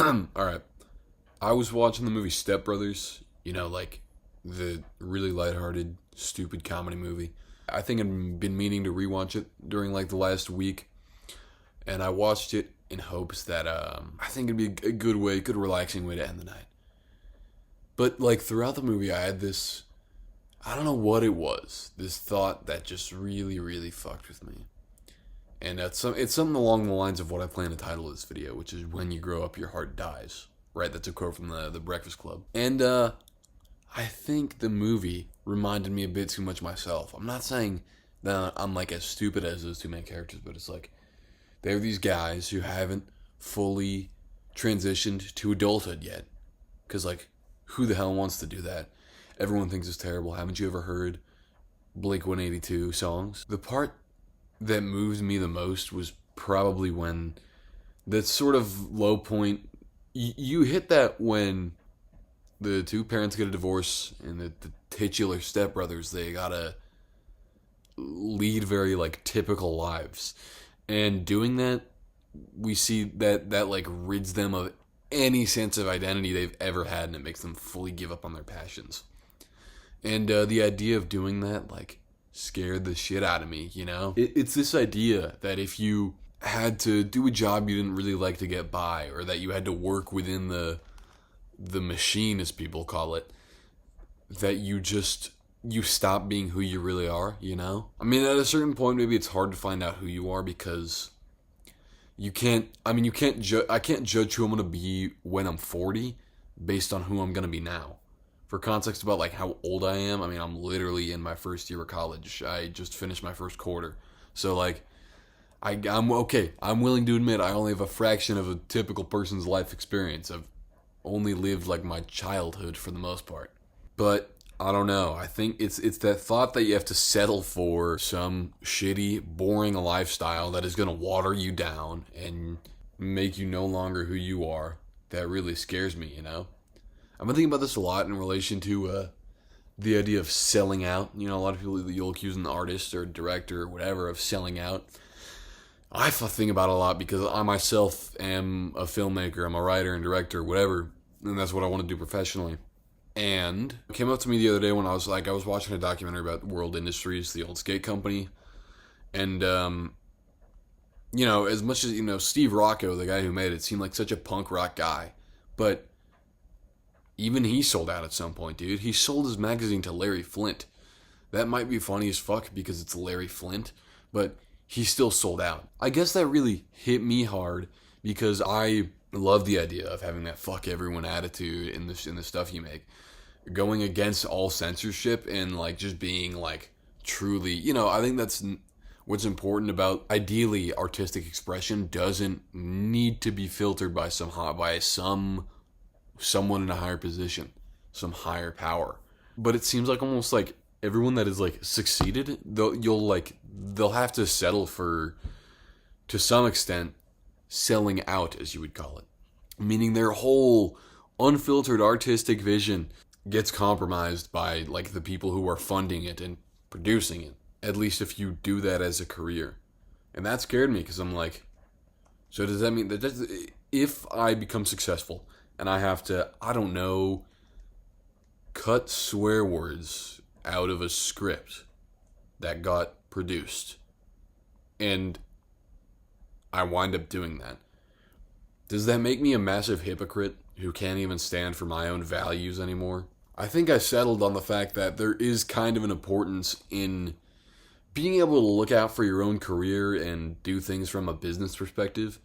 Alright. I was watching the movie Step Brothers, like the really lighthearted, stupid comedy movie. I think I've been meaning to rewatch it during like the last week, and I watched it in hopes that I think it'd be a good relaxing way to end the night. But like throughout the movie, I had this, I don't know what it was, this thought that just really, really fucked with me. And it's something along the lines of what I plan to title this video, which is "When you grow up, your heart dies." Right, that's a quote from the Breakfast Club. And I think the movie reminded me a bit too much myself. I'm not saying that I'm like as stupid as those two main characters, but it's like they're these guys who haven't fully transitioned to adulthood yet. Because like, who the hell wants to do that? Everyone thinks it's terrible. Haven't you ever heard Blink 182 songs? The part that moved me the most was probably when that sort of low point. You hit that when the two parents get a divorce and the titular stepbrothers, they gotta lead very like typical lives, and doing that, we see that like rids them of any sense of identity they've ever had, and it makes them fully give up on their passions. And the idea of doing that like scared the shit out of me. It's this idea that if you had to do a job you didn't really like to get by, or that you had to work within the machine, as people call it, that you stop being who you really are. I mean, at a certain point, maybe it's hard to find out who you are, because you can't I can't judge who I'm going to be when I'm 40 based on who I'm going to be now. For context about like how old I am, I mean, I'm literally in my first year of college. I just finished my first quarter. So like, I'm okay. I'm willing to admit I only have a fraction of a typical person's life experience. I've only lived like my childhood for the most part. But I don't know. I think it's that thought that you have to settle for some shitty, boring lifestyle that is going to water you down and make you no longer who you are that really scares me. I've been thinking about this a lot in relation to the idea of selling out. A lot of people, you'll accuse an artist or director or whatever of selling out. I think about it a lot because I myself am a filmmaker, I'm a writer and director, whatever, and that's what I want to do professionally. And it came up to me the other day when I was watching a documentary about World Industries, the old skate company, and as much as Steve Rocco, the guy who made it, seemed like such a punk rock guy, but even he sold out at some point, dude. He sold his magazine to Larry Flynt. That might be funny as fuck because it's Larry Flynt, but he still sold out. I guess that really hit me hard because I love the idea of having that fuck everyone attitude in the stuff you make, going against all censorship and like just being like truly, I think that's what's important about ideally artistic expression. Doesn't need to be filtered by someone in a higher position, some higher power. But it seems like almost like everyone that is like succeeded, they'll have to settle for, to some extent, selling out, as you would call it. Meaning their whole unfiltered artistic vision gets compromised by like the people who are funding it and producing it. At least if you do that as a career. And that scared me because I'm like, so does that mean that if I become successful and I have to, I don't know, cut swear words out of a script that got produced, and I wind up doing that, does that make me a massive hypocrite who can't even stand for my own values anymore? I think I settled on the fact that there is kind of an importance in being able to look out for your own career and do things from a business perspective,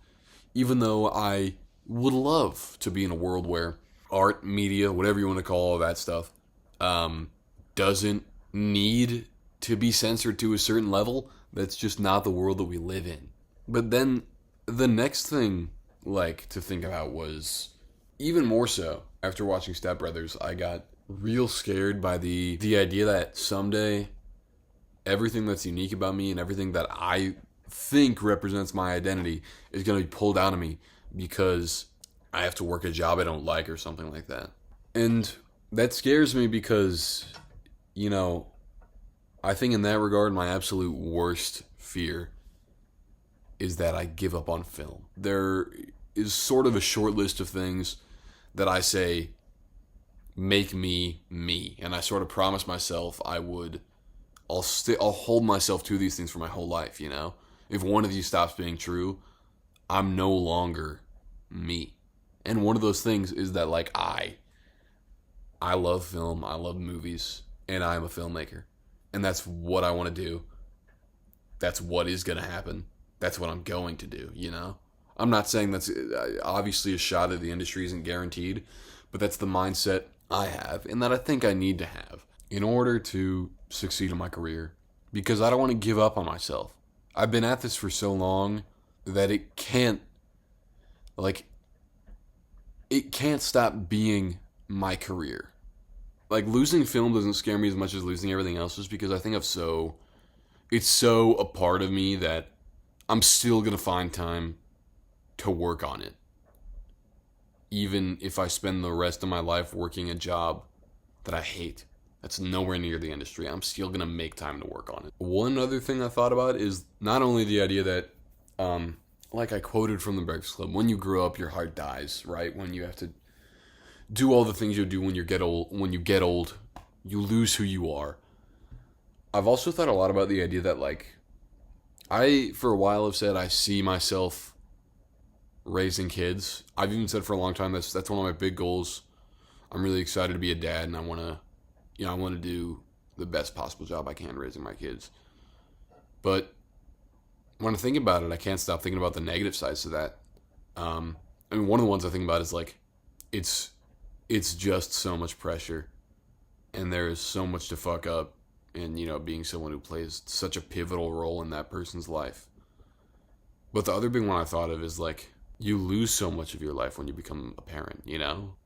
even though I would love to be in a world where art, media, whatever you want to call all that stuff, doesn't need to be censored to a certain level. That's just not the world that we live in. But then the next thing like to think about was, even more so after watching Step Brothers, I got real scared by the idea that someday everything that's unique about me and everything that I think represents my identity is going to be pulled out of me because I have to work a job I don't like or something like that. And that scares me because, I think in that regard, my absolute worst fear is that I give up on film. is sort of a short list of things that I say make me me, and I sort of promise myself I'll hold myself to these things for my whole life. If one of these stops being true, I'm no longer me. And one of those things is that like I love film, I love movies, and I'm a filmmaker, and that's what I want to do. That's what is going to happen. That's what I'm going to do. I'm not saying that's obviously a shot at the industry isn't guaranteed, but that's the mindset I have and that I think I need to have in order to succeed in my career, because I don't want to give up on myself. I've been at this for so long that it can't stop being my career. Like, losing film doesn't scare me as much as losing everything else, just because I think it's so a part of me that I'm still going to find time to work on it. Even if I spend the rest of my life working a job that I hate, that's nowhere near the industry, I'm still going to make time to work on it. One other thing I thought about is not only the idea that, like I quoted from The Breakfast Club, when you grow up, your heart dies, right? When you have to do all the things you do when you get old, you lose who you are. I've also thought a lot about the idea that, like, I, for a while, have said I see myself raising kids. I've even said for a long time that's one of my big goals. I'm really excited to be a dad, and I want to do the best possible job I can raising my kids. But when I think about it, I can't stop thinking about the negative sides of that. One of the ones I think about is like, it's just so much pressure, and there is so much to fuck up. And, being someone who plays such a pivotal role in that person's life. But the other big one I thought of is, like, you lose so much of your life when you become a parent,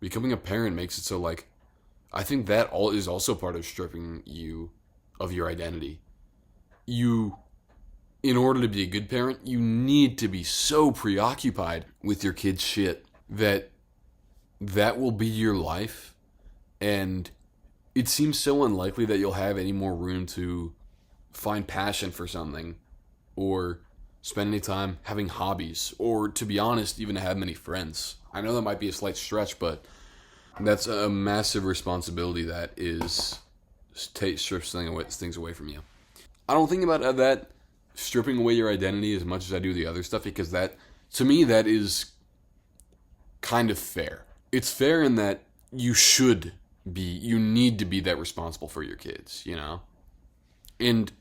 Becoming a parent makes it so, like, I think that all is also part of stripping you of your identity. In order to be a good parent, you need to be so preoccupied with your kid's shit that will be your life, and it seems so unlikely that you'll have any more room to find passion for something or spend any time having hobbies or, to be honest, even have many friends. I know that might be a slight stretch, but that's a massive responsibility that strips things away from you. I don't think about that stripping away your identity as much as I do the other stuff, because that, to me, that is kind of fair. It's fair in that you need to be that responsible for your kids, And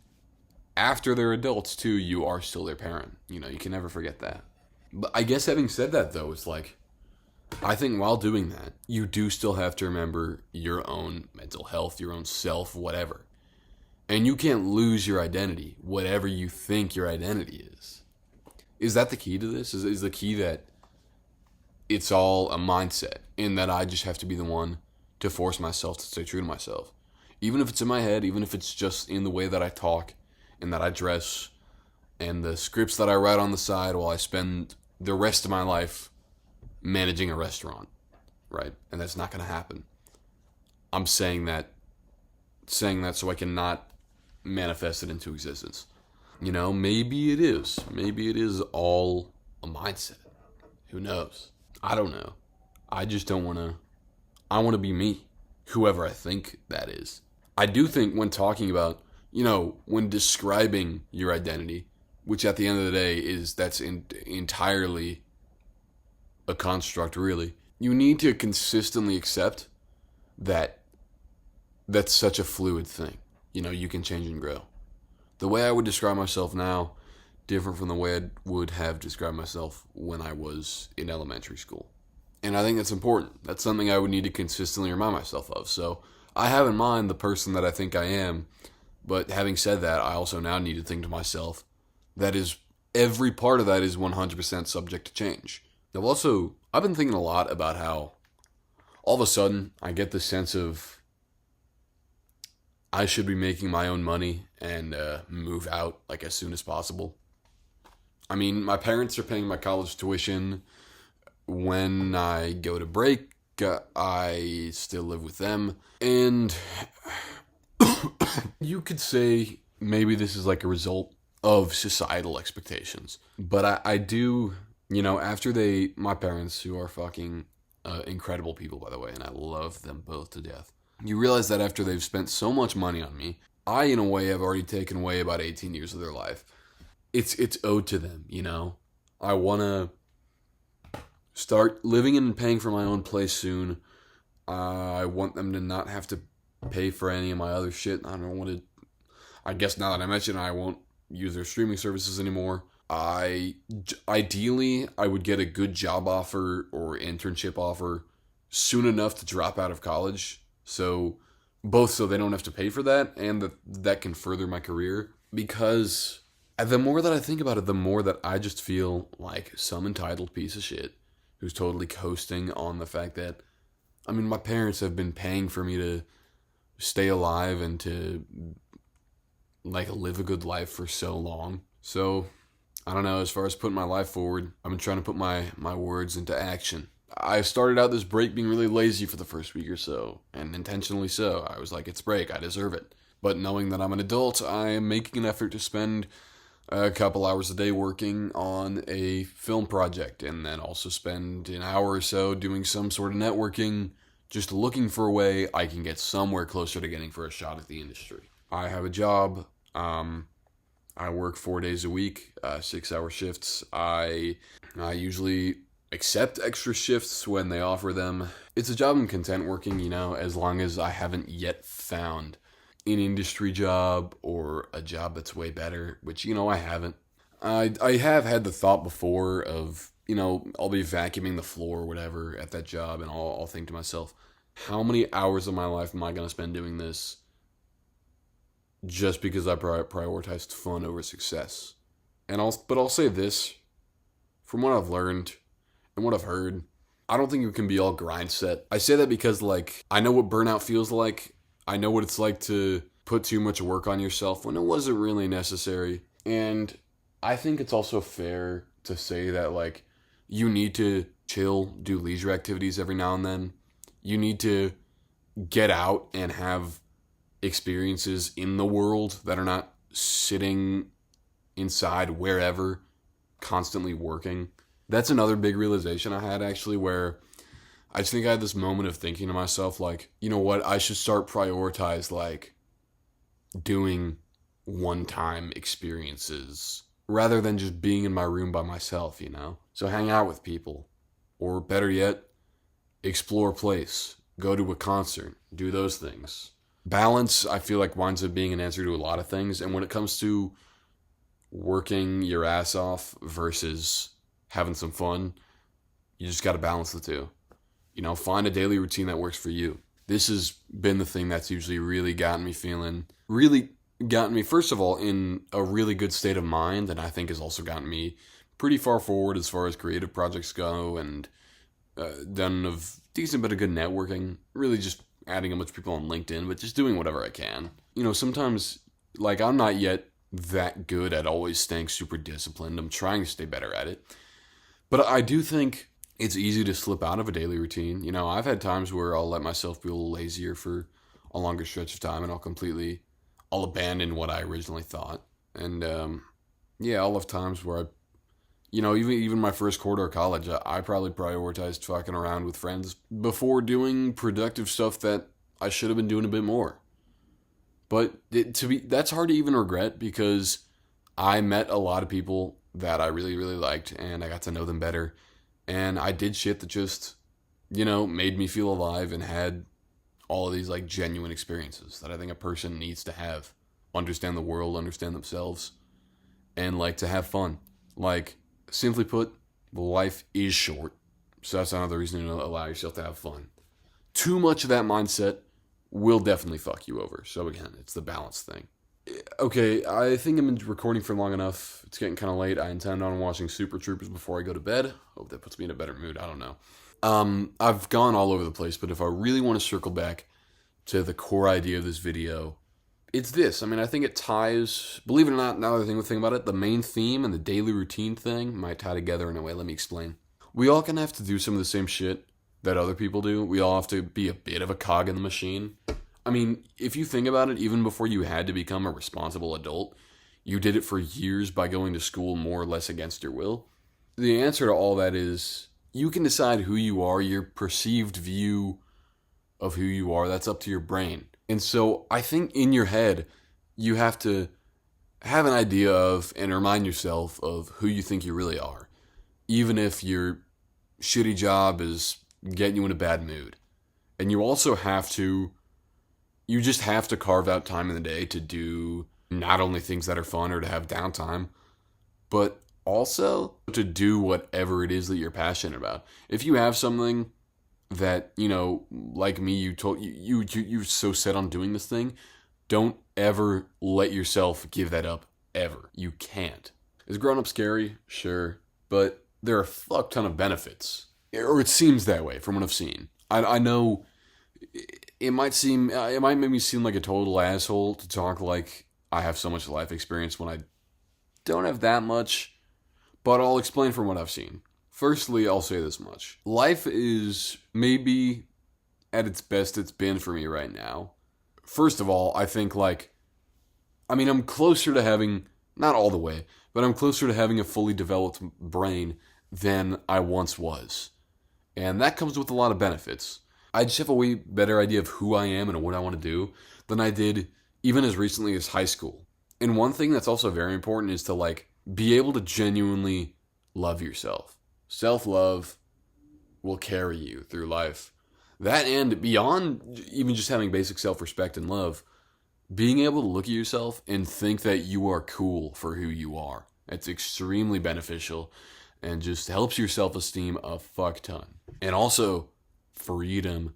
after they're adults, too, you are still their parent. You can never forget that. But I guess having said that, though, it's like, I think while doing that, you do still have to remember your own mental health, your own self, whatever. And you can't lose your identity, whatever you think your identity is. Is that the key to this? Is the key that it's all a mindset, and that I just have to be the one to force myself to stay true to myself? Even if it's in my head, even if it's just in the way that I talk and that I dress and the scripts that I write on the side while I spend the rest of my life managing a restaurant, right? And that's not going to happen. I'm saying that so I can not manifest it into existence. Maybe it is. Maybe it is all a mindset. Who knows? I don't know. I just don't want to. I want to be me, whoever I think that is. I do think when talking about, when describing your identity, which at the end of the day that's entirely a construct, really, you need to consistently accept that that's such a fluid thing. You can change and grow. The way I would describe myself now, different from the way I would have described myself when I was in elementary school. And I think that's important. That's something I would need to consistently remind myself of. So I have in mind the person that I think I am, but having said that, I also now need to think to myself, every part of that is 100% subject to change. I've been thinking a lot about how all of a sudden I get this sense of I should be making my own money and move out like as soon as possible. I mean, my parents are paying my college tuition. When I go to break, I still live with them. And you could say maybe this is like a result of societal expectations. But I do After my parents, who are fucking incredible people, by the way, and I love them both to death, you realize that after they've spent so much money on me, I, in a way, have already taken away about 18 years of their life. It's owed to them, I want to start living and paying for my own place soon. I want them to not have to pay for any of my other shit. I don't want to. I guess now that I mention it, I won't use their streaming services anymore. Ideally, I would get a good job offer or internship offer soon enough to drop out of college. So they don't have to pay for that, and that can further my career. Because the more that I think about it, the more that I just feel like some entitled piece of shit who's totally coasting on the fact that, my parents have been paying for me to stay alive and to live a good life for so long. So I don't know, as far as putting my life forward, I've been trying to put my words into action. I started out this break being really lazy for the first week or so, and intentionally so. I was like, it's break, I deserve it. But knowing that I'm an adult, I am making an effort to spend a couple hours a day working on a film project, and then also spend an hour or so doing some sort of networking, just looking for a way I can get somewhere closer to getting for a shot at the industry. I have a job. I work 4 days a week, 6-hour shifts. I usually accept extra shifts when they offer them. It's a job I'm content working, as long as I haven't yet found an industry job or a job that's way better, which, I haven't. I have had the thought before of, I'll be vacuuming the floor or whatever at that job, and I'll think to myself, how many hours of my life am I going to spend doing this just because I prioritized fun over success? But I'll say this, from what I've learned and what I've heard, I don't think you can be all grind set. I say that because, I know what burnout feels like. I know what it's like to put too much work on yourself when it wasn't really necessary. And I think it's also fair to say that, you need to chill, do leisure activities every now and then. You need to get out and have experiences in the world that are not sitting inside wherever, constantly working. That's another big realization I had, actually, where I just think I had this moment of thinking to myself, you know what, I should start prioritize, doing one-time experiences rather than just being in my room by myself, So hang out with people, or better yet, explore a place, go to a concert, do those things. Balance, I feel like, winds up being an answer to a lot of things, and when it comes to working your ass off versus having some fun, you just got to balance the two. Find a daily routine that works for you. This has been the thing that's usually really gotten me, first of all, in a really good state of mind, and I think has also gotten me pretty far forward as far as creative projects go, and done a decent bit of good networking, really just adding a bunch of people on LinkedIn, but just doing whatever I can. Sometimes, I'm not yet that good at always staying super disciplined. I'm trying to stay better at it. But I do think it's easy to slip out of a daily routine. I've had times where I'll let myself be a little lazier for a longer stretch of time, and I'll abandon what I originally thought. And, I'll have times where even my first quarter of college, I probably prioritized fucking around with friends before doing productive stuff that I should have been doing a bit more. But that's hard to even regret, because I met a lot of people that I really, really liked, and I got to know them better. And I did shit that just, made me feel alive and had all of these, genuine experiences that I think a person needs to have. Understand the world, understand themselves, and, to have fun. Simply put, life is short. So that's another reason to allow yourself to have fun. Too much of that mindset will definitely fuck you over. So again, it's the balance thing. Okay, I think I've been recording for long enough. It's getting kind of late. I intend on watching Super Troopers before I go to bed. Hope that puts me in a better mood. I don't know. I've gone all over the place, but if I really want to circle back to the core idea of this video, it's this. I think it ties, believe it or not, another thing about it, the main theme and the daily routine thing might tie together in a way. Let me explain. We all can have to do some of the same shit that other people do. We all have to be a bit of a cog in the machine. If you think about it, even before you had to become a responsible adult, you did it for years by going to school more or less against your will. the answer to all that is you can decide who you are, your perceived view of who you are. That's up to your brain. And so I think in your head, you have to have an idea of and remind yourself of who you think you really are, even if your shitty job is getting you in a bad mood. And you also you just have to carve out time in the day to do not only things that are fun or to have downtime, but also to do whatever it is that you're passionate about. If you have something that, like me, you're so set on doing this thing, don't ever let yourself give that up, ever. You can't. Is growing up scary? Sure. But there are a fuck ton of benefits. Or it seems that way from what I've seen. I know it might make me seem like a total asshole to talk like I have so much life experience when I don't have that much, but I'll explain from what I've seen. Firstly, I'll say this much. Life is maybe at its best it's been for me right now. First of all, I think I'm closer to having, not all the way, but I'm closer to having a fully developed brain than I once was. And that comes with a lot of benefits. I just have a way better idea of who I am and what I want to do than I did even as recently as high school. And one thing that's also very important is to be able to genuinely love yourself. Self-love will carry you through life. That, and beyond even just having basic self-respect and love, being able to look at yourself and think that you are cool for who you are. It's extremely beneficial and just helps your self-esteem a fuck ton. And also, freedom.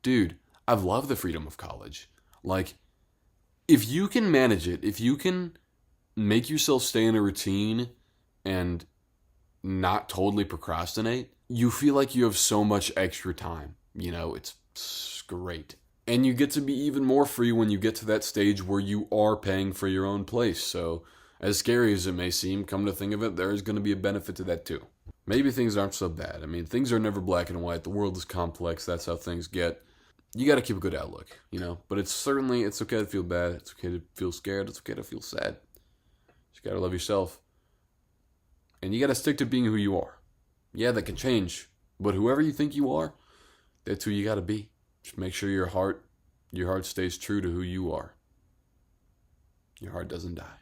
Dude, I've loved the freedom of college. If you can manage it, if you can make yourself stay in a routine and not totally procrastinate, you feel like you have so much extra time. It's great. And you get to be even more free when you get to that stage where you are paying for your own place. So, as scary as it may seem, come to think of it, there is going to be a benefit to that too. Maybe things aren't so bad. Things are never black and white. The world is complex. That's how things get. You got to keep a good outlook, But it's okay to feel bad. It's okay to feel scared. It's okay to feel sad. You got to love yourself. And you got to stick to being who you are. Yeah, that can change. But whoever you think you are, that's who you got to be. Just make sure your heart stays true to who you are. Your heart doesn't die.